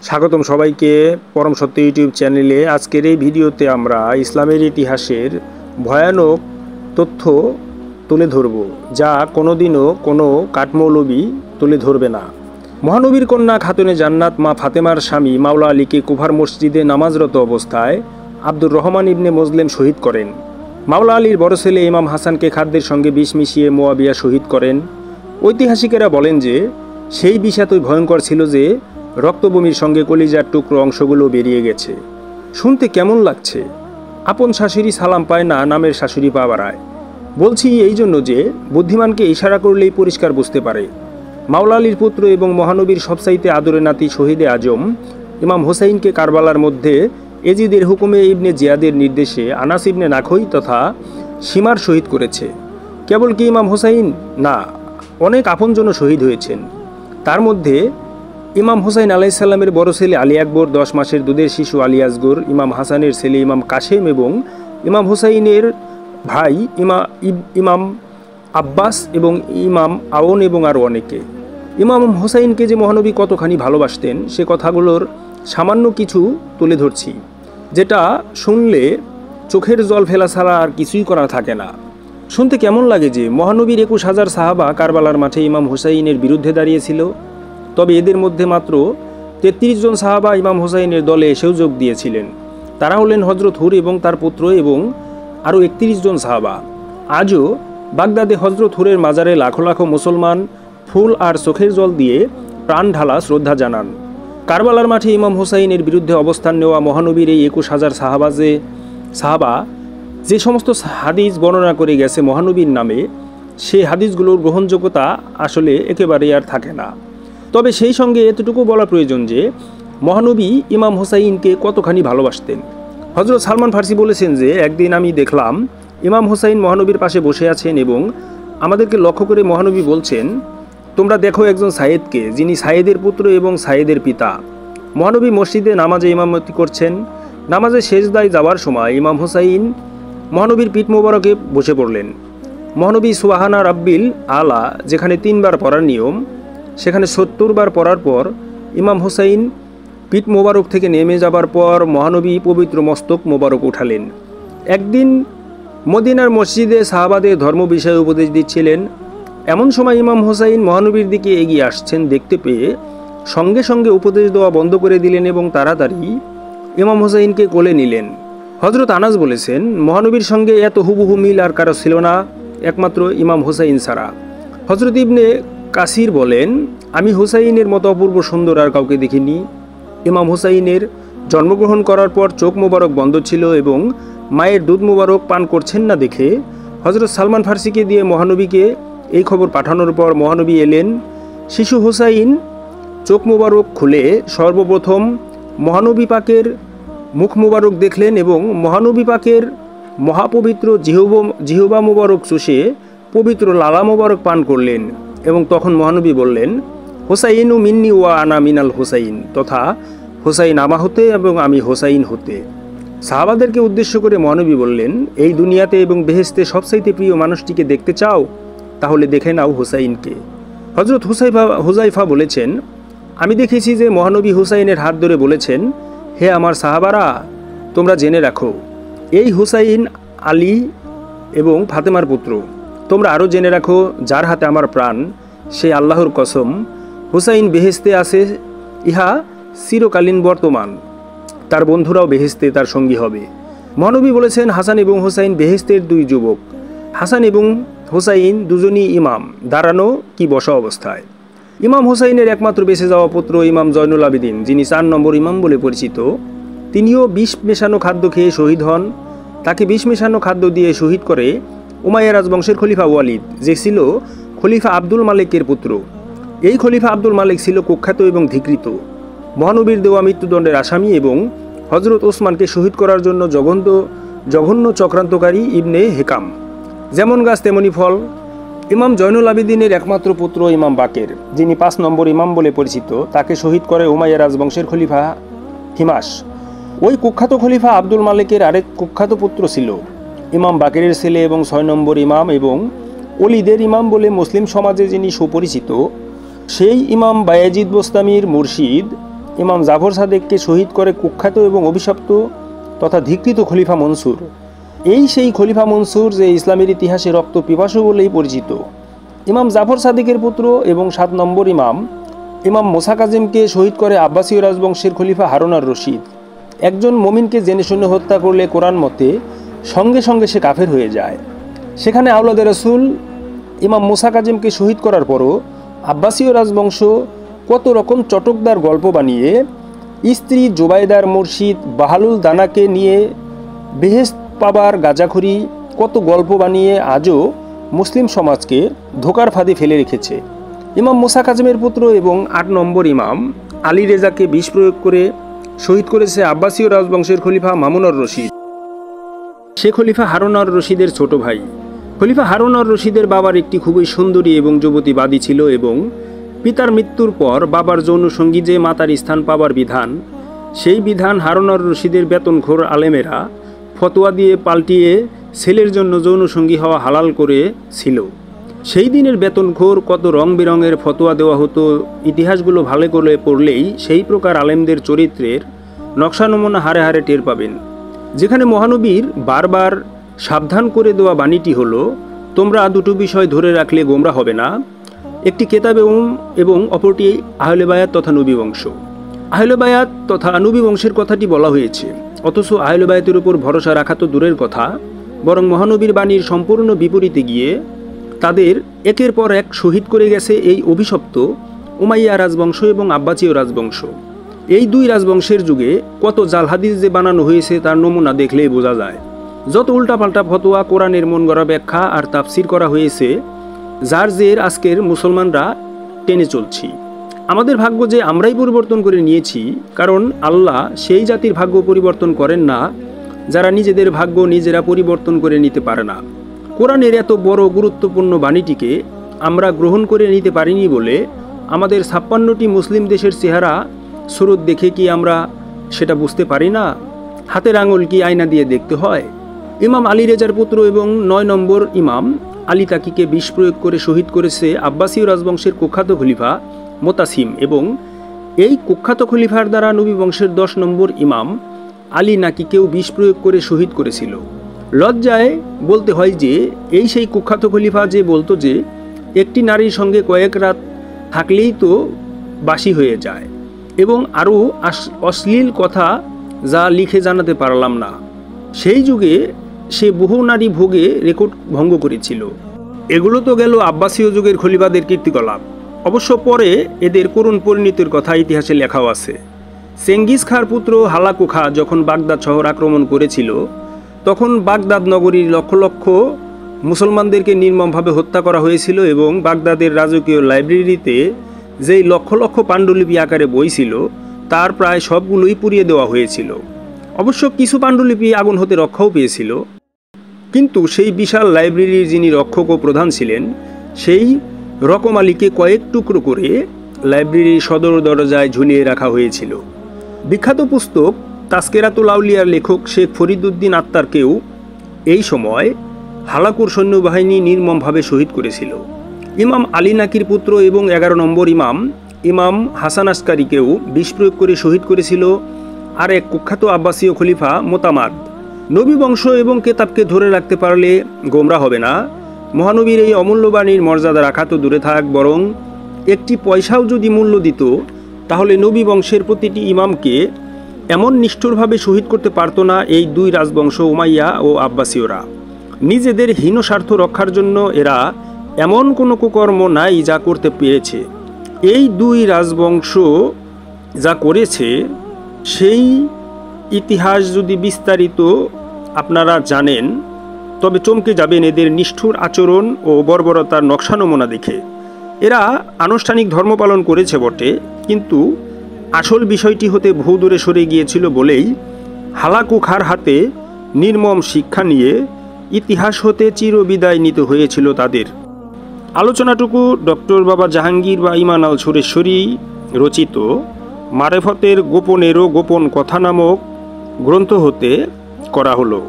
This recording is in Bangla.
স্বাগতম সবাইকে পরম সত্য ইউটিউব চ্যানেলে। আজকের এই ভিডিওতে আমরা ইসলামের ইতিহাসের ভয়ানক তথ্য তুলে ধরব, যা কোনোদিনও কোনো কাঠমৌলবি তুলে ধরবে না। মহানবীর কন্যা খাতুনে জান্নাত মা ফাতেমার স্বামী মাওলা আলীকে কুফার মসজিদে নামাজরত অবস্থায় আব্দুর রহমান ইবনে মজলেম শহীদ করেন। মাওলা আলীর বড় ছেলে ইমাম হাসানকে খাদ্যের সঙ্গে বিষ মিশিয়ে মুয়াবিয়া শহীদ করেন। ঐতিহাসিকেরা বলেন যে সেই বিষ এতই ভয়ঙ্কর ছিল যে রক্তভূমির সঙ্গে কলিজার টুকরো অংশগুলো বেরিয়ে গেছে। শুনতে কেমন লাগছে? আপন শাশুড়ি সালাম পায় না, নামের শাশুড়ি পা বাড়ায়। বলছি এই জন্য যে বুদ্ধিমানকে ইশারা করলেই পরিষ্কার বুঝতে পারে। মাওলা আলীর পুত্র এবং মহানবীর সবচাইতে আদরের নাতি শহীদে আজম ইমাম হোসাইনকে কারবালার মধ্যে এজিদের হুকুমে ইবনে জিয়াদের নির্দেশে আনাস ইবনে নাখই তথা সীমার শহীদ করেছে। কেবল কি ইমাম হোসাইন? না, অনেক আপনজনও শহীদ হয়েছেন। তার মধ্যে ইমাম হুসাইন আলাইসাল্লামের বড় ছেলে আলী আকবর, 10 মাসের দুধের শিশু আলী আসগর, ইমাম হাসানের ছেলে ইমাম কাশেম এবং ইমাম হুসাইনের ভাই ইমাম আব্বাস এবং ইমাম আওন এবং আরও অনেকে। ইমাম হুসাইনকে যে মহানবী কতখানি ভালোবাসতেন সে কথাগুলোর সামান্য কিছু তুলে ধরছি, যেটা শুনলে চোখের জল ফেলা ছাড়া আর কিছুই করা থাকে না। শুনতে কেমন লাগে যে মহানবীর 21,000 সাহাবা কারবালার মাঠে ইমাম হুসাইনের বিরুদ্ধে দাঁড়িয়েছিল। তবে এদের মধ্যে মাত্র 33 জন সাহাবা ইমাম হোসাইনের দলে এসেও যোগ দিয়েছিলেন। তারা হলেন হজরত হুর এবং তার পুত্র এবং আরও 31 জন সাহাবা। আজও বাগদাদে হজরত হুরের মাজারে লাখো লাখো মুসলমান ফুল আর চোখের জল দিয়ে প্রাণ ঢালা শ্রদ্ধা জানান। কারবালার মাঠে ইমাম হোসাইনের বিরুদ্ধে অবস্থান নেওয়া মহানবীর এই 21,000 সাহাবা যে সমস্ত হাদিস বর্ণনা করে গেছে মহানবীর নামে, সেই হাদিসগুলোর গ্রহণযোগ্যতা আসলে একেবারেই আর থাকে না। তবে সেই সঙ্গে এতটুকু বলা প্রয়োজন যে মহানবী ইমাম হোসাইনকে কতখানি ভালোবাসতেন। হজরত সালমান ফার্সি বলেছেন যে একদিন আমি দেখলাম ইমাম হোসাইন মহানবীর পাশে বসে আছেন এবং আমাদেরকে লক্ষ্য করে মহানবী বলছেন, তোমরা দেখো একজন সাইয়েদকে, যিনি সাইয়েদের পুত্র এবং সাইয়েদের পিতা। মহানবী মসজিদে নামাজে ইমামতি করছেন। নামাজে সেজদায় যাওয়ার সময় ইমাম হোসাইন মহানবীর পিঠ মোবারকে বসে পড়লেন। মহানবী সুবহানা রাব্বিল আলা যেখানে 3 বার পড়ার নিয়ম, সেখানে 70 বার পড়ার পর ইমাম হোসাইন পিঠ মোবারক থেকে নেমে যাবার পর মহানবী পবিত্র মস্তক মোবারক উঠালেন। একদিন মদিনার মসজিদে সাহাবাদের ধর্ম বিষয়ে উপদেশ দিচ্ছিলেন। এমন সময় ইমাম হোসাইন মহানবীর দিকে এগিয়ে আসছেন দেখতে পেয়ে সঙ্গে সঙ্গে উপদেশ দেওয়া বন্ধ করে দিলেন এবং তাড়াতাড়ি ইমাম হোসাইনকে কোলে নিলেন। হজরত আনাস বলেছেন, মহানবীর সঙ্গে এত হুবহু মিল আর কারো ছিল না, একমাত্র ইমাম হোসাইন ছাড়া। হজরত ইবনে কাসির বলেন, আমি হুসাইনের মতো অপূর্ব সুন্দর আর কাউকে দেখিনি। ইমাম হুসাইনের জন্মগ্রহণ করার পর চোখ মোবারক বন্ধ ছিল এবং মায়ের দুধ মোবারক পান করছেন না দেখে হজরত সালমান ফার্সিকে দিয়ে মহানবীকে এই খবর পাঠানোর পর মহানবী এলেন। শিশু হুসাইন চোখ মোবারক খুলে সর্বপ্রথম মহানবী পাকের মুখ মোবারক দেখলেন এবং মহানবী পাকের মহাপবিত্র জিহবা মোবারক চুষে পবিত্র লালা মোবারক পান করলেন এবং তখন মহানবী বললেন, হোসাইনু মিন্নি ওয়া আনা মিনাল হোসাইন, তথা হোসাইন আমা হতে এবং আমি হোসাইন হতে। সাহাবাদেরকে উদ্দেশ্য করে মহানবী বললেন, এই দুনিয়াতে এবং বেহেশতে সবচাইতে প্রিয় মানুষটিকে দেখতে চাও? তাহলে দেখে নাও হোসাইনকে। হজরত হুজাইফা বলেছেন, আমি দেখেছি যে মহানবী হুসাইনের হাত ধরে বলেছেন, হে আমার সাহাবারা, তোমরা জেনে রাখো এই হুসাইন আলী এবং ফাতেমার পুত্র। তোমরা আরও জেনে রাখো যার হাতে আমার প্রাণ, সে আল্লাহর কসম, হুসাইন বেহেশতে আছে, ইহা চিরকালীন বর্তমান। তার বন্ধুরাও বেহেশতে তার সঙ্গী হবে। মহানবী বলেছেন, হাসান এবং হুসাইন বেহেশতের 2 যুবক। হাসান এবং হুসাইন দুজনই ইমাম, দাঁড়ানো কি বসা অবস্থায়। ইমাম হুসাইনের একমাত্র বেঁচে যাওয়া পুত্র ইমাম জয়নুল আবেদিন, যিনি 4 নম্বর ইমাম বলে পরিচিত, তিনিও বিষ মেশানো খাদ্য খেয়ে শহীদ হন। তাকে বিষ মেশানো খাদ্য দিয়ে শহীদ করে উমাইয়া রাজবংশের খলিফা ওয়ালিদ, যে ছিল খলিফা আব্দুল মালিকের পুত্র। এই খলিফা আব্দুল মালিক ছিল কুখ্যাত এবং ধিকৃত, মহানবীর দেওয়া মৃত্যুদণ্ডের আসামি এবং হজরত ওসমানকে শহীদ করার জন্য জঘন্য চক্রান্তকারী ইবনে হেকাম। যেমন গাছ তেমনি ফল। ইমাম জয়নুল আবেদিনের একমাত্র পুত্র ইমাম বাকের, যিনি 5 নম্বর ইমাম বলে পরিচিত, তাকে শহীদ করে উমাইয়া রাজবংশের খলিফা হিমাস। ওই কুখ্যাত খলিফা আব্দুল মালিকের আরেক কুখ্যাত পুত্র ছিল ইমাম বাকেরের ছেলে এবং 6 নম্বর ইমাম এবং অলিদের ইমাম বলে মুসলিম সমাজে যিনি সুপরিচিত, সেই ইমাম বায়েজিদ বোস্তামির মুর্শিদ ইমাম জাফর সাদেককে শহীদ করে কুখ্যাত এবং অভিশপ্ত তথা ধিকৃত খলিফা মনসুর। এই সেই খলিফা মনসুর যে ইসলামের ইতিহাসে রক্ত পিপাসু বলেই পরিচিত। ইমাম জাফর সাদেকের পুত্র এবং 7 নম্বর ইমাম ইমাম মুসা কাজিমকে শহীদ করে আব্বাসীয় রাজবংশের খলিফা হারুন আর রশিদ। একজন মুমিনকে জেনে শুনে হত্যা করলে কোরআন মতে সঙ্গে সঙ্গে সে কাফের হয়ে যায়। সেখানে আওলাদে রসুল ইমাম মুসা কাজিমকে শহীদ করার পরও আব্বাসীয় রাজবংশ কত রকম চটকদার গল্প বানিয়ে স্ত্রী জোবাইদার মুর্শিদ বাহালুল দানাকে নিয়ে বেহেশত পাবার গাঁজাখুরি কত গল্প বানিয়ে আজও মুসলিম সমাজকে ধোকার ফাঁদে ফেলে রেখেছে। ইমাম মুসা কাজিমের পুত্র এবং 8 নম্বর ইমাম আলী রেজাকে বিষ প্রয়োগ করে শহীদ করেছে আব্বাসীয় রাজবংশের খলিফা মামুন আর রশিদ। সে খলিফা হারুন আর রশিদের ছোট ভাই। খলিফা হারুন আর রশিদের বাবার একটি খুবই সুন্দরী এবং যুবতীবাদী ছিল এবং পিতার মৃত্যুর পর বাবার যৌন সঙ্গী যে মাতার স্থান পাবার বিধান, সেই বিধান হারুন আর রশিদের বেতনখোর আলেমেরা ফতোয়া দিয়ে পাল্টিয়ে ছেলের জন্য যৌন সঙ্গী হওয়া হালাল করে ছিল। সেই দিনের বেতনখোর কত রং বেরঙের ফতোয়া দেওয়া হতো, ইতিহাসগুলো ভালো করে পড়লেই সেই প্রকার আলেমদের চরিত্রের নকশা নমুনা হারে হারে টের পাবেন। যেখানে মহানবীর বারবার সাবধান করে দেওয়া বাণীটি হলো, তোমরা দুটো বিষয় ধরে রাখলে গোমরা হবে না, একটি কেতাব এবং অপরটি আহলে বায়াত তথা নবী বংশ। আহলে বায়াত তথা নবী বংশের কথাটি বলা হয়েছে, অথচ আহলে বায়াতের উপর ভরসা রাখা তো দূরের কথা, বরং মহানবীর বাণীর সম্পূর্ণ বিপরীতে গিয়ে তাদের একের পর এক শহীদ করে গেছে এই অভিশপ্ত উমাইয়া রাজবংশ এবং আব্বাসীয় রাজবংশ। এই দুই রাজবংশের যুগে কত জাল হাদিস যে বানানো হয়েছে তার নমুনা দেখলেই বোঝা যায়। যত উল্টাপাল্টা ফতোয়া, কোরআনের মন গড়া ব্যাখ্যা আর তাফসির করা হয়েছে, যার জের আজকের মুসলমানরা টেনে চলছি। আমাদের ভাগ্য যে আমরাই পরিবর্তন করে নিয়েছি, কারণ আল্লাহ সেই জাতির ভাগ্য পরিবর্তন করেন না যারা নিজেদের ভাগ্য নিজেরা পরিবর্তন করে নিতে পারে না। কোরআনের এত বড় গুরুত্বপূর্ণ বাণীটিকে আমরা গ্রহণ করে নিতে পারিনি বলে আমাদের 56টি মুসলিম দেশের চেহারা সুরত দেখে কি আমরা সেটা বুঝতে পারি না? হাতের আঙুল কি আয়না দিয়ে দেখতে হয়? ইমাম আলী রেজার পুত্র এবং 9 নম্বর ইমাম আলী তাকিকে বিষ প্রয়োগ করে শহীদ করেছে আব্বাসীয় রাজবংশের কুখ্যাত খলিফা মোতাসিম, এবং এই কুখ্যাত খলিফার দ্বারা নবী বংশের 10 নম্বর ইমাম আলী নাকিকেও বিষ প্রয়োগ করে শহীদ করেছিল। লজ্জায় বলতে হয় যে এই সেই কুখ্যাত খলিফা যে বলতো যে একটি নারীর সঙ্গে কয়েক রাত থাকলেই তো বাসি হয়ে যায়, এবং আরও অশ্লীল কথা যা লিখে জানাতে পারলাম না। সেই যুগে সে বহু নারী ভোগে রেকর্ড ভঙ্গ করেছিল। এগুলো তো গেল আব্বাসীয় যুগের খলিফাদের কীর্তিকলাপ। অবশ্য পরে এদের করুণ পরিণতির কথা ইতিহাসে লেখাও আছে। চেঙ্গিস খাঁর পুত্র হালাকু খাঁ যখন বাগদাদ শহর আক্রমণ করেছিল, তখন বাগদাদ নগরীর লক্ষ লক্ষ মুসলমানদেরকে নির্মমভাবে হত্যা করা হয়েছিল এবং বাগদাদের রাজকীয় লাইব্রেরিতে যেই লক্ষ লক্ষ পাণ্ডুলিপি আকারে বই ছিল তার প্রায় সবগুলোই পুড়িয়ে দেওয়া হয়েছিল। অবশ্য কিছু পাণ্ডুলিপি আগুন হতে রক্ষাও পেয়েছিল, কিন্তু সেই বিশাল লাইব্রেরির যিনি রক্ষক ও প্রধান ছিলেন, সেই রকম আলীকে কয়েক টুকরো করে লাইব্রেরির সদর দরজায় ঝুলিয়ে রাখা হয়েছিল। বিখ্যাত পুস্তক তাস্কেরাতুল আউলিয়ার লেখক শেখ ফরিদউদ্দিন আত্মারকেও এই সময় হালাকুর সৈন্যবাহিনী নির্মমভাবে শহীদ করেছিল। ইমাম আলী নাকির পুত্র এবং 11 নম্বর ইমাম ইমাম হাসান আসকারীকেও বিষ প্রয়োগ করে শহীদ করেছিল আর এক কুখ্যাত আব্বাসীয় খলিফা মোতামাদ। নবী বংশ এবং কেতাবকে ধরে রাখতে পারলে গোমরা হবে না। মহানবীর এই অমূল্য বাণীর মর্যাদা রাখা তো দূরে থাক, বরং একটি পয়সাও যদি মূল্য দিত তাহলে নবী বংশের প্রতিটি ইমামকে এমন নিষ্ঠুরভাবে শহীদ করতে পারত না এই দুই রাজবংশ উমাইয়া ও আব্বাসীয়রা। নিজেদের হীন স্বার্থ রক্ষার জন্য এরা এমন কোনো কুকর্ম নাই যা করতে পেরেছে। এই দুই রাজবংশ যা করেছে সেই ইতিহাস যদি বিস্তারিত আপনারা জানেন তবে চমকে যাবেন এদের নিষ্ঠুর আচরণ ও বর্বরতার নকশা নমুনা দেখে। এরা আনুষ্ঠানিক ধর্ম পালন করেছে বটে, কিন্তু আসল বিষয়টি হতে বহু দূরে সরে গিয়েছিল বলেই হালাকু খাঁর হাতে নির্মম শিক্ষা নিয়ে ইতিহাস হতে চিরবিদায় নিতে হয়েছিল তাদের। আলোচনাটুকু ডক্টর বাবা জাহাঙ্গীর বা ইমান আল সুরেশ্বরী রচিত মারেফতের গোপনেরও গোপন কথা নামক গ্রন্থ হতে করা হলো।